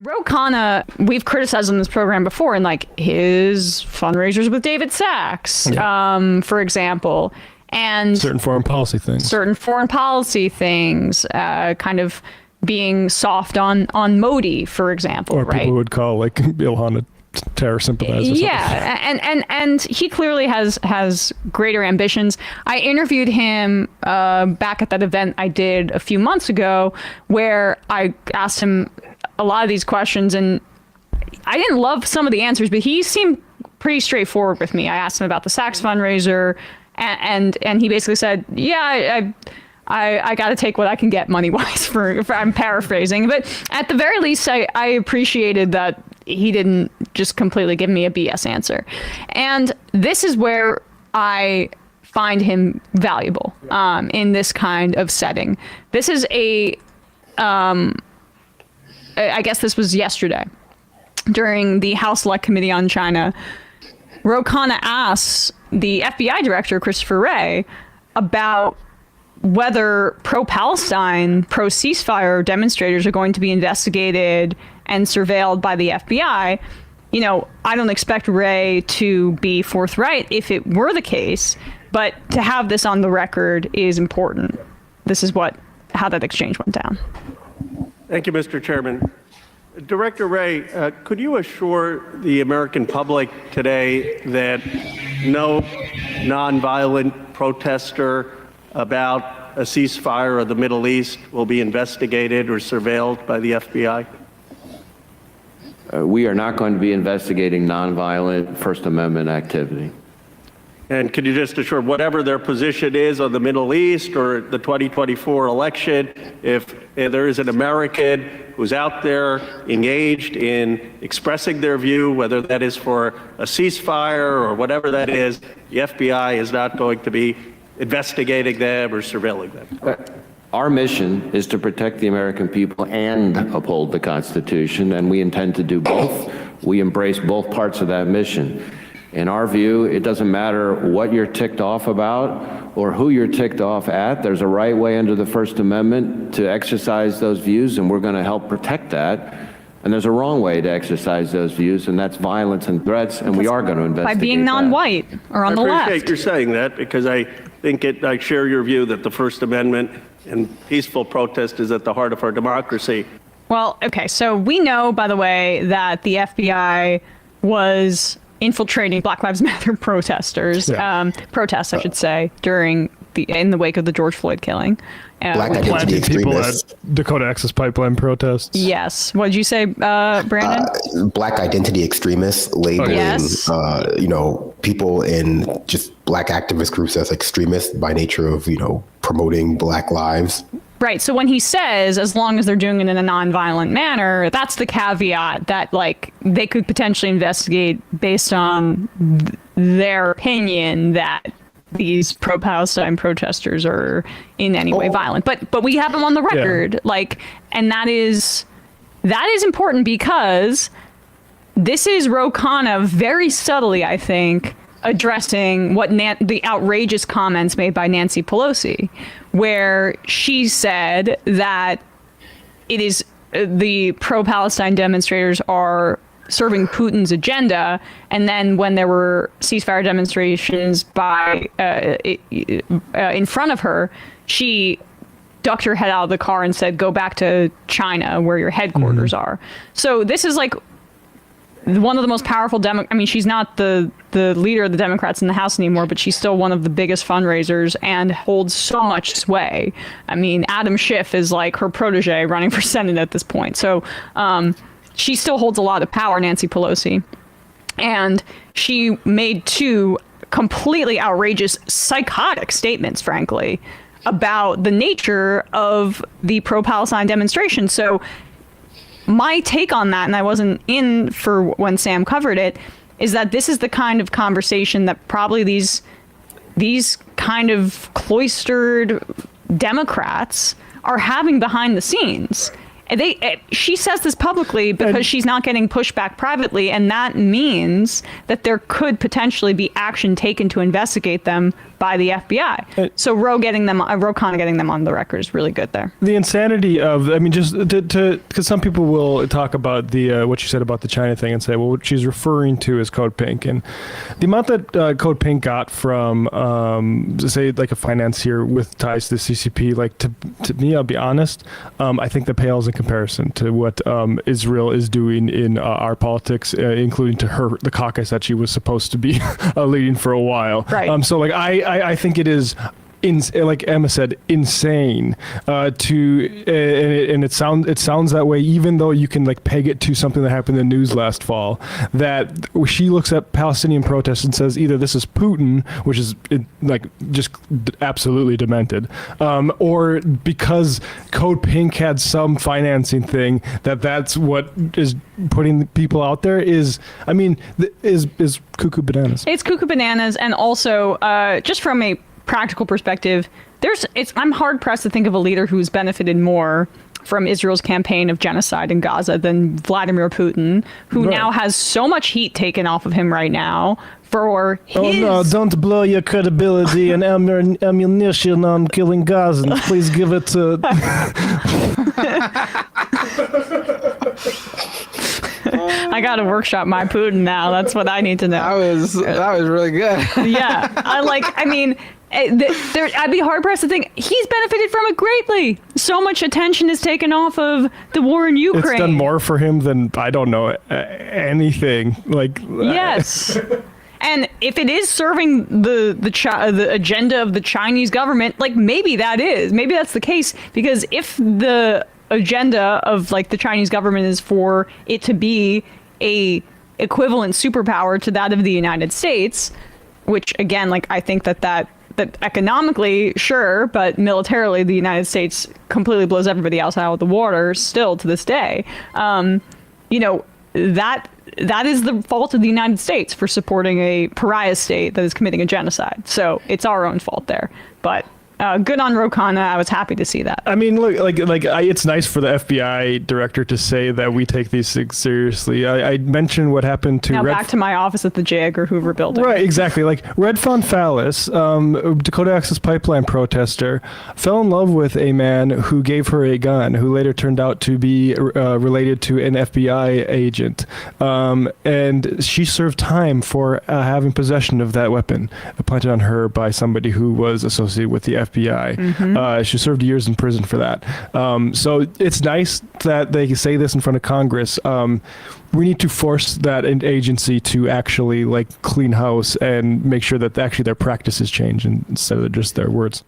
Ro Khanna, we've criticized on this program before, and like his fundraisers with David Sachs, for example, and certain foreign policy things, kind of being soft on Modi, for example, or right? People would call like Ilhan a terror sympathizer. Yeah, and he clearly has greater ambitions. I interviewed him back at that event I did a few months ago, where I asked him a lot of these questions, and I didn't love some of the answers, but he seemed pretty straightforward with me. I asked him about the Sachs fundraiser, and he basically said, yeah, I got to take what I can get money-wise for I'm paraphrasing, but at the very least, I appreciated that he didn't just completely give me a BS answer. And this is where I find him valuable in this kind of setting. This is I guess this was yesterday during the House Select Committee on China. Ro Khanna asks the FBI director, Christopher Wray, about whether pro-Palestine, pro-ceasefire demonstrators are going to be investigated and surveilled by the FBI. You know, I don't expect Wray to be forthright if it were the case, but to have this on the record is important. This is how that exchange went down. Thank you, Mr. Chairman. Director Wray, could you assure the American public today that no nonviolent protester about a ceasefire of the Middle East will be investigated or surveilled by the FBI? We are not going to be investigating nonviolent First Amendment activity. And could you just assure, whatever their position is on the Middle East or the 2024 election, if there is an American who's out there engaged in expressing their view, whether that is for a ceasefire or whatever that is, the FBI is not going to be investigating them or surveilling them? Our mission is to protect the American people and uphold the Constitution, and we intend to do both. We embrace both parts of that mission. In our view, it doesn't matter what you're ticked off about or who you're ticked off at. There's a right way under the First Amendment to exercise those views, and we're going to help protect that. And there's a wrong way to exercise those views, and that's violence and threats, and we are going to investigate by being non-white or on the left. I appreciate your saying that, because I think I share your view that the First Amendment and peaceful protest is at the heart of our democracy. Well, okay, so we know, by the way, that the FBI was infiltrating Black Lives Matter protests, I should say, in the wake of the George Floyd killing. Black identity extremists. People at Dakota Access Pipeline protests. Yes. What did you say, Brandon? Black identity extremists labeling, people in just Black activist groups as extremists by nature of, promoting Black lives. Right. So when he says, as long as they're doing it in a nonviolent manner, that's the caveat that, like, they could potentially investigate based on their opinion that these pro-Palestine protesters are in any way violent. But we have them on the record, and that is important, because this is Ro Khanna very subtly, I think, addressing what the outrageous comments made by Nancy Pelosi, where she said that it is the pro-Palestine demonstrators are serving Putin's agenda, and then when there were ceasefire demonstrations in front of her, she ducked her head out of the car and said, "Go back to China, where your headquarters are." So this is like one of the most powerful she's not the leader of the Democrats in the House anymore, but she's still one of the biggest fundraisers and holds so much sway. I mean, Adam Schiff is like her protege running for Senate at this point. So she still holds a lot of power, Nancy Pelosi. And she made two completely outrageous, psychotic statements, frankly, about the nature of the pro-Palestine demonstration. So my take on that, and I wasn't in for when Sam covered it, is that this is the kind of conversation that probably these kind of cloistered Democrats are having behind the scenes. She says this publicly because she's not getting pushback privately, and that means that there could potentially be action taken to investigate them by the FBI. So Khanna getting them on the record is really good there. The insanity of, I mean, just because some people will talk about the what you said about the China thing and say, well, what she's referring to is Code Pink, and the amount that Code Pink got from, say, like a financier with ties to the CCP, like to me, I'll be honest, I think that pales in comparison to what Israel is doing in our politics, including to the caucus that she was supposed to be leading for a while. Right. So like I think it is, like Emma said, insane and it sounds that way, even though you can like peg it to something that happened in the news last fall, that she looks at Palestinian protests and says either this is Putin, which is like just absolutely demented, or because Code Pink had some financing thing, that's what is putting people out there is cuckoo bananas. It's cuckoo bananas, and also just from a practical perspective, I'm hard pressed to think of a leader who's benefited more from Israel's campaign of genocide in Gaza than Vladimir Putin, who now has so much heat taken off of him right now for his... Oh no, don't blow your credibility and ammunition on killing Gazans. Please give it to... I gotta workshop my Putin now. That's what I need to know. That was really good. Yeah, I'd be hard pressed to think he's benefited from it greatly. So much attention is taken off of the war in Ukraine. It's done more for him than, I don't know, anything. Like, yes. And if it is serving the agenda of the Chinese government, like maybe that's the case, because if the agenda of like the Chinese government is for it to be a equivalent superpower to that of the United States, which again, like I think that economically, sure, but militarily, the United States completely blows everybody else out of the water still to this day. That is the fault of the United States for supporting a pariah state that is committing a genocide. So it's our own fault there. But good on Khanna. I was happy to see that. I mean, look, it's nice for the FBI director to say that we take these things seriously. I mentioned what happened to back to my office at the J. Edgar Hoover building. Right, exactly. Like Red Fallis, Dakota Access Pipeline protester, fell in love with a man who gave her a gun, who later turned out to be related to an FBI agent, and she served time for having possession of that weapon planted on her by somebody who was associated with the FBI. She served years in prison for that. So it's nice that they say this in front of Congress. We need to force that agency to actually like clean house and make sure that actually their practices change instead of just their words.